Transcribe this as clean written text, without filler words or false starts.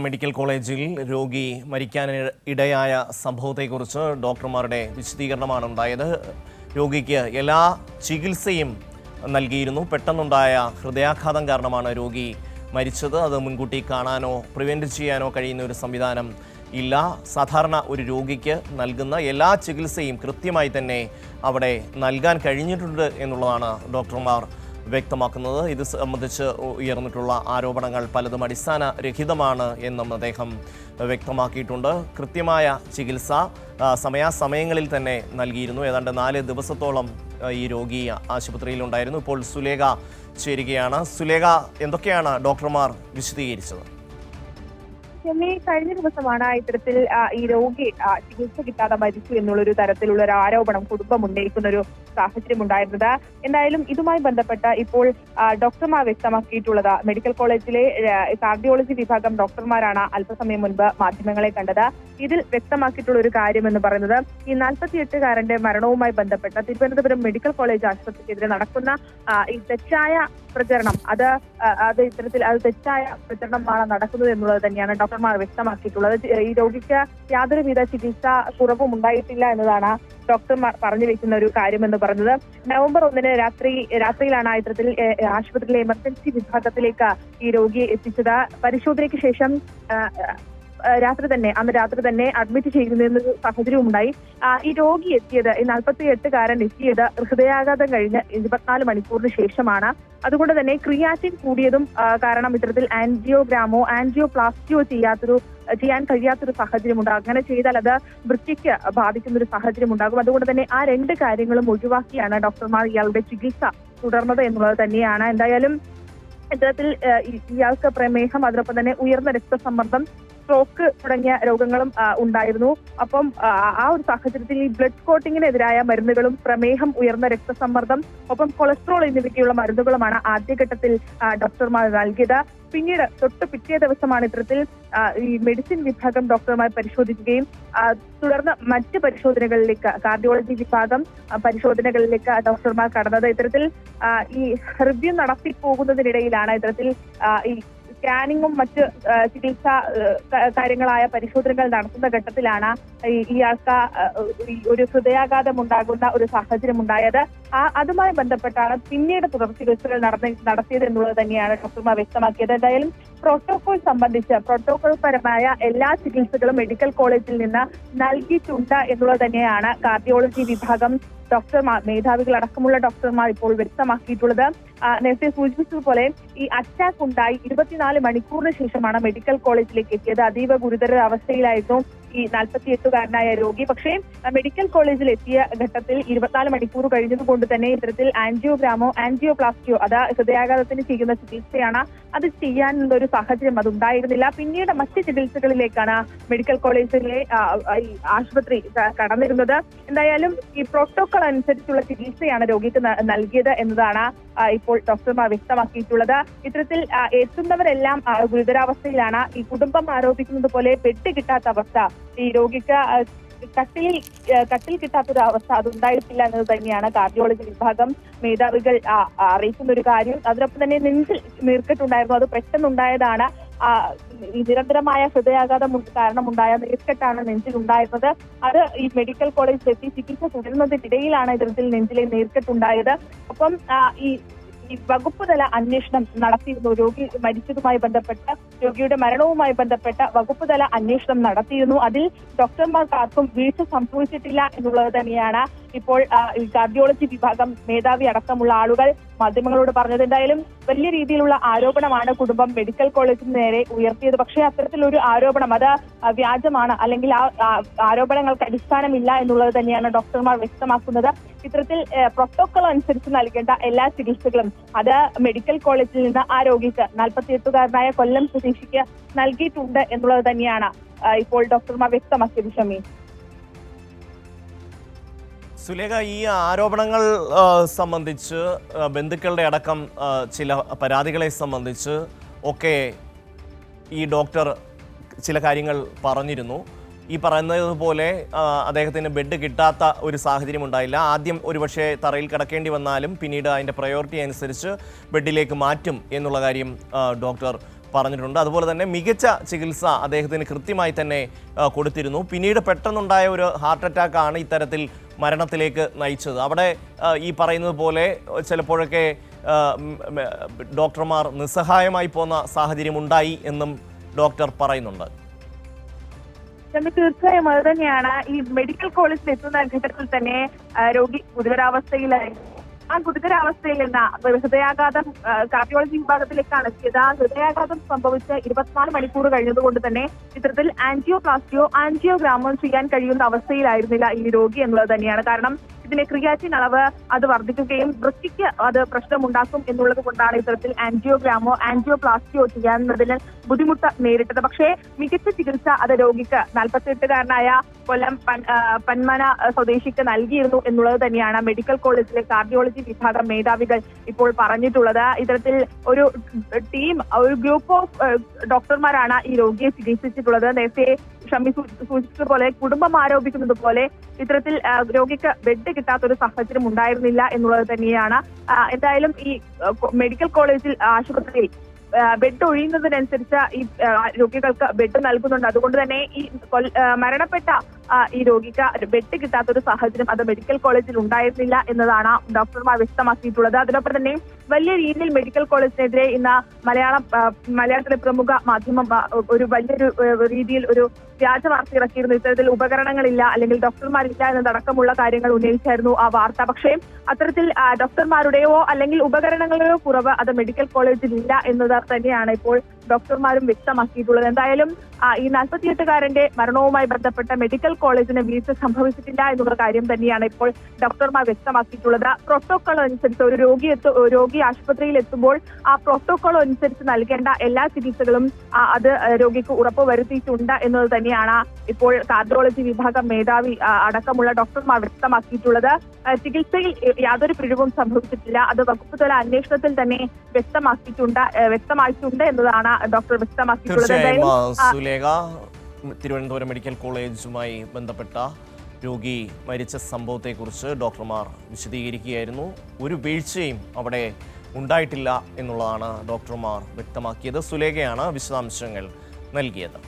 Medical കോളേജിൽ രോഗി മരിക്കാൻ ഇടയായ സംഭവത്തെക്കുറിച്ച് ഡോക്ടർമാരുടെ വിശദീകരണമാണ് ഉണ്ടായത്. രോഗിക്ക് എല്ലാ ചികിത്സയും നൽകിയിരുന്നു. പെട്ടെന്നുണ്ടായ ഹൃദയാഘാതം കാരണമാണ് രോഗി മരിച്ചത്. അത് മുൻകൂട്ടി കാണാനോ പ്രിവെൻറ്റ് ചെയ്യാനോ കഴിയുന്ന ഒരു സംവിധാനം ഇല്ല. സാധാരണ ഒരു രോഗിക്ക് നൽകുന്ന എല്ലാ ചികിത്സയും കൃത്യമായി തന്നെ അവിടെ നൽകാൻ കഴിഞ്ഞിട്ടുണ്ട് എന്നുള്ളതാണ് ഡോക്ടർമാർ വ്യക്തമാക്കുന്നത്. ഇത് സംബന്ധിച്ച് ഉയർന്നിട്ടുള്ള ആരോപണങ്ങൾ പലതും അടിസ്ഥാനരഹിതമാണ് എന്നും അദ്ദേഹം വ്യക്തമാക്കിയിട്ടുണ്ട്. കൃത്യമായ ചികിത്സ സമയാസമയങ്ങളിൽ തന്നെ നൽകിയിരുന്നു. ഏതാണ്ട് 4 ദിവസത്തോളം ഈ രോഗി ആശുപത്രിയിലുണ്ടായിരുന്നു. ഇപ്പോൾ സുലേഖ ചേരുകയാണ്. സുലേഖ, എന്തൊക്കെയാണ് ഡോക്ടർമാർ വിശദീകരിച്ചത്? കഴിഞ്ഞ ദിവസമാണ് ഇത്തരത്തിൽ ഈ രോഗി ചികിത്സ കിട്ടാതെ മരിച്ചു എന്നുള്ളൊരു തരത്തിലുള്ള ഒരു ആരോപണം കുടുംബം ഉന്നയിക്കുന്ന ഒരു സാഹചര്യം ഉണ്ടായിരുന്നത്. എന്തായാലും ഇതുമായി ബന്ധപ്പെട്ട് ഇപ്പോൾ ഡോക്ടർമാർ വ്യക്തമാക്കിയിട്ടുള്ളത്, മെഡിക്കൽ കോളേജിലെ കാർഡിയോളജി വിഭാഗം ഡോക്ടർമാരാണ് അല്പസമയം മുൻപ് മാധ്യമങ്ങളെ കണ്ടത്. ഇതിൽ വ്യക്തമാക്കിയിട്ടുള്ള ഒരു കാര്യം എന്ന് പറയുന്നത്, ഈ 48-കാരന്റെ മരണവുമായി ബന്ധപ്പെട്ട തിരുവനന്തപുരം മെഡിക്കൽ കോളേജ് ആശുപത്രിക്കെതിരെ നടക്കുന്ന ഈ തെറ്റായ പ്രചരണം, അത് ഇത്തരത്തിൽ തെറ്റായ പ്രചരണമാണ് നടക്കുന്നത് എന്നുള്ളത് തന്നെയാണ് ഡോക്ടർമാർ വ്യക്തമാക്കിയിട്ടുള്ളത്. ഈ രോഗിക്ക് യാതൊരുവിധ ചികിത്സ കുറവും ഉണ്ടായിട്ടില്ല എന്നതാണ് ഡോക്ടർമാർ പറഞ്ഞു വെക്കുന്ന ഒരു കാര്യം എന്ന് പറയുന്നത്. നവംബർ 1 രാത്രിയിലാണ് ഇത്തരത്തിൽ ആശുപത്രിയിലെ എമർജൻസി വിഭാഗത്തിലേക്ക് ഈ രോഗിയെ എത്തിച്ചത്. പരിശോധനയ്ക്ക് ശേഷം അന്ന് രാത്രി തന്നെ അഡ്മിറ്റ് ചെയ്യുന്ന സാഹചര്യവും ഉണ്ടായി. ഈ രോഗി എത്തിയത്, ഈ 48-കാരൻ എത്തിയത് ഹൃദയാഘാതം കഴിഞ്ഞ് 24 മണിക്കൂറിന് ശേഷമാണ്. അതുകൊണ്ട് തന്നെ ക്രിയാറ്റിൻ കൂടിയതും കാരണം ഇത്തരത്തിൽ ആൻജിയോപ്ലാസ്റ്റിയോ ചെയ്യാൻ കഴിയാത്തൊരു സാഹചര്യം ഉണ്ടാകും. അങ്ങനെ ചെയ്താൽ അത് വൃത്തിക്ക് ബാധിക്കുന്ന ഒരു സാഹചര്യം ഉണ്ടാകും. അതുകൊണ്ട് തന്നെ ആ 2 കാര്യങ്ങളും ഒഴിവാക്കിയാണ് ഡോക്ടർമാർ ഇയാളുടെ ചികിത്സ തുടർന്നത് എന്നുള്ളത് തന്നെയാണ്. എന്തായാലും ഇത്തരത്തിൽ ഇയാൾക്ക് പ്രമേഹം, അതിനൊപ്പം തന്നെ ഉയർന്ന രക്തസമ്മർദ്ദം, സ്ട്രോക്ക് തുടങ്ങിയ രോഗങ്ങളും ഉണ്ടായിരുന്നു. അപ്പം ആ ഒരു സാഹചര്യത്തിൽ ഈ ബ്ലഡ് കോട്ടിങ്ങിനെതിരായ മരുന്നുകളും പ്രമേഹം, ഉയർന്ന രക്തസമ്മർദ്ദം, ഒപ്പം കൊളസ്ട്രോൾ എന്നിവയ്ക്കുള്ള മരുന്നുകളുമാണ് ആദ്യഘട്ടത്തിൽ ഡോക്ടർമാർ നൽകിയത്. പിന്നീട് തൊട്ട് പിറ്റേ ദിവസമാണ് ഇത്തരത്തിൽ ഈ മെഡിസിൻ വിഭാഗം ഡോക്ടർമാർ പരിശോധിക്കുകയും തുടർന്ന് മറ്റ് പരിശോധനകളിലേക്ക്, കാർഡിയോളജി വിഭാഗം പരിശോധനകളിലേക്ക് ഡോക്ടർമാർ കടന്നത്. ഇത്തരത്തിൽ ഈ റിവ്യൂ നടത്തി പോകുന്നതിനിടയിലാണ് ഇത്തരത്തിൽ ഈ സ്കാനിങ്ങും മറ്റ് ചികിത്സാ കാര്യങ്ങളായ പരിശോധനകൾ നടത്തുന്ന ഘട്ടത്തിലാണ് ഇയാൾക്ക് ഒരു ഹൃദയാഘാതം ഉണ്ടാകുന്ന ഒരു സാഹചര്യം ഉണ്ടായത്. അതുമായി ബന്ധപ്പെട്ടാണ് പിന്നീട് തുടർ ചികിത്സകൾ നടത്തിയത് എന്നുള്ളത് തന്നെയാണ് ഡോക്ടർമാർ വ്യക്തമാക്കിയത്. എന്തായാലും പ്രോട്ടോകോൾ പരമായ എല്ലാ ചികിത്സകളും മെഡിക്കൽ കോളേജിൽ നിന്ന് നൽകിയിട്ടുണ്ട് എന്നുള്ളത് തന്നെയാണ് കാർഡിയോളജി വിഭാഗം ഡോക്ടർമാർ, മേധാവികൾ അടക്കമുള്ള ഡോക്ടർമാർ ഇപ്പോൾ വ്യക്തമാക്കിയിട്ടുള്ളത്. നേരത്തെ സൂചിപ്പിച്ചതുപോലെ ഈ അറ്റാക്ക് ഉണ്ടായി 24 മണിക്കൂറിന് ശേഷമാണ് മെഡിക്കൽ കോളേജിലേക്ക് എത്തിയത്. അതീവ ഗുരുതര അവസ്ഥയിലായിരുന്നു ഈ 48-കാരനായ രോഗി. പക്ഷേ മെഡിക്കൽ കോളേജിൽ എത്തിയ ഘട്ടത്തിൽ 24 മണിക്കൂർ കഴിഞ്ഞതുകൊണ്ട് തന്നെ ഇത്തരത്തിൽ ആൻജിയോപ്ലാസ്റ്റിയോ, അത് ഹൃദയാഘാതത്തിന് ചെയ്യുന്ന ചികിത്സയാണ്, അത് ചെയ്യാനുള്ള ഒരു സാഹചര്യം അതുണ്ടായിരുന്നില്ല. പിന്നീട് മറ്റ് ചികിത്സകളിലേക്കാണ് മെഡിക്കൽ കോളേജിലെ ആശുപത്രി കടന്നിരുന്നത്. എന്തായാലും ഈ പ്രോട്ടോകോൾ അനുസരിച്ചുള്ള ചികിത്സയാണ് രോഗിക്ക് നൽകിയത് എന്നതാണ് ഇപ്പോൾ ഡോക്ടർമാർ വ്യക്തമാക്കിയിട്ടുള്ളത്. ഇത്തരത്തിൽ എത്തുന്നവരെല്ലാം ഗുരുതരാവസ്ഥയിലാണ്. ഈ കുടുംബം ആരോപിക്കുന്നത് പോലെ ബെഡ് കിട്ടാത്ത അവസ്ഥ, ഈ രോഗിക്ക് കട്ടിൽ കിട്ടാത്തൊരു അവസ്ഥ അതുണ്ടായിട്ടില്ല എന്നത് തന്നെയാണ് കാർഡിയോളജി വിഭാഗം മേധാവികൾ അറിയിക്കുന്ന ഒരു കാര്യം. അതിനൊപ്പം തന്നെ നെഞ്ചിൽ നീർക്കെട്ടുണ്ടായിരുന്നു, അത് പെട്ടെന്നുണ്ടായതാണ്. ഈ നിരന്തരമായ ഹൃദയാഘാതം കാരണമുണ്ടായ നീർക്കെട്ടാണ് നെഞ്ചിലുണ്ടായിരുന്നത്. അത് ഈ മെഡിക്കൽ കോളേജിലെത്തി ചികിത്സ തുടരുന്നതിനിടയിലാണ് ഇത്തരത്തിൽ നെഞ്ചിലെ നീർക്കെട്ടുണ്ടായത്. ഒപ്പം ഈ വകുപ്പ് തല അന്വേഷണം നടത്തിയിരുന്നു. രോഗി മരിച്ചതുമായി ബന്ധപ്പെട്ട്, രോഗിയുടെ മരണവുമായി ബന്ധപ്പെട്ട വകുപ്പ് തല അന്വേഷണം നടത്തിയിരുന്നു. അതിൽ ഡോക്ടർമാർക്കാർക്കും വീഴ്ച സംഭവിച്ചിട്ടില്ല എന്നുള്ളത് തന്നെയാണ് ഇപ്പോൾ ഈ കാർഡിയോളജി വിഭാഗം മേധാവി അടക്കമുള്ള ആളുകൾ മാധ്യമങ്ങളോട് പറഞ്ഞത്. എന്തായാലും വലിയ രീതിയിലുള്ള ആരോപണമാണ് കുടുംബം മെഡിക്കൽ കോളേജിന് നേരെ ഉയർത്തിയത്. പക്ഷേ അത്തരത്തിലൊരു ആരോപണം അത് വ്യാജമാണ്, അല്ലെങ്കിൽ ആ ആരോപണങ്ങൾക്ക് അടിസ്ഥാനമില്ല എന്നുള്ളത് തന്നെയാണ് ഡോക്ടർമാർ വ്യക്തമാക്കുന്നത്. ഇത്തരത്തിൽ പ്രോട്ടോകോൾ അനുസരിച്ച് നൽകേണ്ട എല്ലാ ചികിത്സകളും അത് മെഡിക്കൽ കോളേജിൽ നിന്ന് ആ രോഗിക്ക്, 48-കാരനായ കൊല്ലം സ്വദേശിക്ക് നൽകിയിട്ടുണ്ട് എന്നുള്ളത് തന്നെയാണ് ഇപ്പോൾ ഡോക്ടർമാർ വ്യക്തമാക്കിയത്. ഷമി, സുലേഖ, ഈ ആരോപണങ്ങൾ സംബന്ധിച്ച് ബന്ധുക്കളുടെ അടക്കം ചില പരാതികളെ സംബന്ധിച്ച് ഒക്കെ ഈ ഡോക്ടർ ചില കാര്യങ്ങൾ പറഞ്ഞിരുന്നു. ഈ പറയുന്നതുപോലെ അദ്ദേഹത്തിന് ബെഡ് കിട്ടാത്ത ഒരു സാഹചര്യം ഉണ്ടായില്ല. ആദ്യം ഒരുപക്ഷെ തറയിൽ കിടക്കേണ്ടി വന്നാലും പിന്നീട് അതിൻ്റെ പ്രയോറിറ്റി അനുസരിച്ച് ബെഡിലേക്ക് മാറ്റും എന്നുള്ള കാര്യം ഡോക്ടർ പറഞ്ഞിട്ടുണ്ട്. അതുപോലെ തന്നെ മികച്ച ചികിത്സ അദ്ദേഹത്തിന് കൃത്യമായി തന്നെ കൊടുത്തിരുന്നു. പിന്നീട് പെട്ടെന്നുണ്ടായ ഒരു ഹാർട്ട് അറ്റാക്കാണ് ഇത്തരത്തിൽ മരണത്തിലേക്ക് നയിച്ചത്. അവിടെ ഈ പറയുന്നത് പോലെ ചിലപ്പോഴൊക്കെ ഡോക്ടർമാർ നിസ്സഹായമായി പോകുന്ന സാഹചര്യം ഉണ്ടായി എന്നും ഡോക്ടർ പറയുന്നുണ്ട്. തീർച്ചയായും അത് തന്നെയാണ്. ഈ മെഡിക്കൽ കോളേജിൽ എത്തുന്ന ഘട്ടത്തിൽ തന്നെ രോഗി ഗുരുതരാവസ്ഥയിലായിരുന്നു. ആ ഗുരുതരാവസ്ഥയിൽ നിന്ന് ഹൃദയാഘാതം കാർഡിയോളജി വിഭാഗത്തിലേക്കാണ് എത്തിയത്. ആ ഹൃദയാഘാതം സംഭവിച്ച് 24 മണിക്കൂർ കഴിഞ്ഞതുകൊണ്ട് തന്നെ ഇത്തരത്തിൽ ആൻജിയോപ്ലാസ്റ്റിയോ ആൻജിയോഗ്രാമോ ചെയ്യാൻ കഴിയുന്ന അവസ്ഥയിലായിരുന്നില്ല ഈ രോഗി എന്നുള്ളത് തന്നെയാണ്. കാരണം ഇതിന്റെ ക്രിയാറ്റിൻ അളവ് അത് വർദ്ധിക്കുകയും വൃത്തിക്ക് അത് പ്രശ്നമുണ്ടാക്കും എന്നുള്ളത് കൊണ്ടാണ് ഇത്തരത്തിൽ ആൻജിയോഗ്രാമോ ആൻജിയോപ്ലാസ്റ്റിയോ ചെയ്യാവുന്നതിന് ബുദ്ധിമുട്ട് നേരിട്ടത്. പക്ഷേ മികച്ച ചികിത്സ അത് രോഗിക്ക് 48-കാരനായ കൊല്ലം പന്മന സ്വദേശിക്ക് നൽകിയിരുന്നു എന്നുള്ളത് തന്നെയാണ് മെഡിക്കൽ കോളേജിലെ കാർഡിയോളജി വിഭാഗം മേധാവികൾ ഇപ്പോൾ പറഞ്ഞിട്ടുള്ളത്. ഇത്തരത്തിൽ ഒരു ടീം, ഒരു ഗ്രൂപ്പ് ഓഫ് ഡോക്ടർമാരാണ് ഈ രോഗിയെ ചികിത്സിച്ചിട്ടുള്ളത്. നേരത്തെ ഷമി സൂചിപ്പിച്ചതുപോലെ കുടുംബം ആരോപിക്കുന്നത് പോലെ ഇത്തരത്തിൽ രോഗിക്ക് ബെഡ് കിട്ടാത്തൊരു സാഹചര്യം ഉണ്ടായിരുന്നില്ല എന്നുള്ളത് തന്നെയാണ്. എന്തായാലും ഈ മെഡിക്കൽ കോളേജിൽ ആശുപത്രിയിൽ ബെഡ് ഒഴിയുന്നതിനനുസരിച്ച് ഈ രോഗികൾക്ക് ബെഡ് നൽകുന്നുണ്ട്. അതുകൊണ്ട് തന്നെ ഈ മരണപ്പെട്ട ഈ രോഗിക്ക് ബെഡ് കിട്ടാത്തൊരു സാഹചര്യം അത് മെഡിക്കൽ കോളേജിൽ ഉണ്ടായിരുന്നില്ല എന്നതാണ് ഡോക്ടർമാർ വ്യക്തമാക്കിയിട്ടുള്ളത്. അതിനൊപ്പം തന്നെ വലിയ രീതിയിൽ മെഡിക്കൽ കോളേജിനെതിരെ ഇന്ന് മലയാളത്തിലെ പ്രമുഖ മാധ്യമം ഒരു വലിയൊരു രീതിയിൽ ഒരു വ്യാജ വാർത്ത ഇറക്കിയിരുന്നു. ഇത്തരത്തിൽ ഉപകരണങ്ങളില്ല അല്ലെങ്കിൽ ഡോക്ടർമാരില്ല എന്നതടക്കമുള്ള കാര്യങ്ങൾ ഉന്നയിച്ചായിരുന്നു ആ വാർത്ത. പക്ഷേ അത്തരത്തിൽ ഡോക്ടർമാരുടെയോ അല്ലെങ്കിൽ ഉപകരണങ്ങളുടെയോ കുറവ് അത് മെഡിക്കൽ കോളേജിൽ ഇല്ല എന്നത് തന്നെയാണ് ഇപ്പോൾ ഡോക്ടർമാരും വ്യക്തമാക്കിയിട്ടുള്ളത്. എന്തായാലും ഈ 48-കാരന്റെ മരണവുമായി ബന്ധപ്പെട്ട മെഡിക്കൽ കോളേജിന് വീഴ്ച സംഭവിച്ചിട്ടില്ല എന്നുള്ള കാര്യം തന്നെയാണ് ഇപ്പോൾ ഡോക്ടർമാർ വ്യക്തമാക്കിയിട്ടുള്ളത്. പ്രോട്ടോകോൾ അനുസരിച്ച് ഒരു രോഗി ആശുപത്രിയിൽ എത്തുമ്പോൾ ആ പ്രോട്ടോകോൾ അനുസരിച്ച് നൽകേണ്ട എല്ലാ ചികിത്സകളും അത് രോഗിക്ക് ഉറപ്പുവരുത്തിയിട്ടുണ്ട് എന്നത് തന്നെയാണ് ഇപ്പോൾ കാർഡിയോളജി വിഭാഗം മേധാവി അടക്കമുള്ള ഡോക്ടർമാർ വ്യക്തമാക്കിയിട്ടുള്ളത്. ചികിത്സയിൽ യാതൊരു പിഴവും സംഭവിച്ചിട്ടില്ല. അത് വകുപ്പ് തല അന്വേഷണത്തിൽ തന്നെ വ്യക്തമായിട്ടുണ്ട് എന്നതാണ് ഡോക്ടർ വ്യക്തമാക്കിയിട്ടുള്ളത്. തിരുവനന്തപുരം മെഡിക്കൽ കോളേജുമായി ബന്ധപ്പെട്ട രോഗി മരിച്ച സംഭവത്തെക്കുറിച്ച് ഡോക്ടർമാർ വിശദീകരിക്കുകയായിരുന്നു. ഒരു വീഴ്ചയും അവിടെ ഉണ്ടായിട്ടില്ല എന്നുള്ളതാണ് ഡോക്ടർമാർ വ്യക്തമാക്കിയത്. സുലേഖയാണ് വിശദാംശങ്ങൾ നൽകിയത്.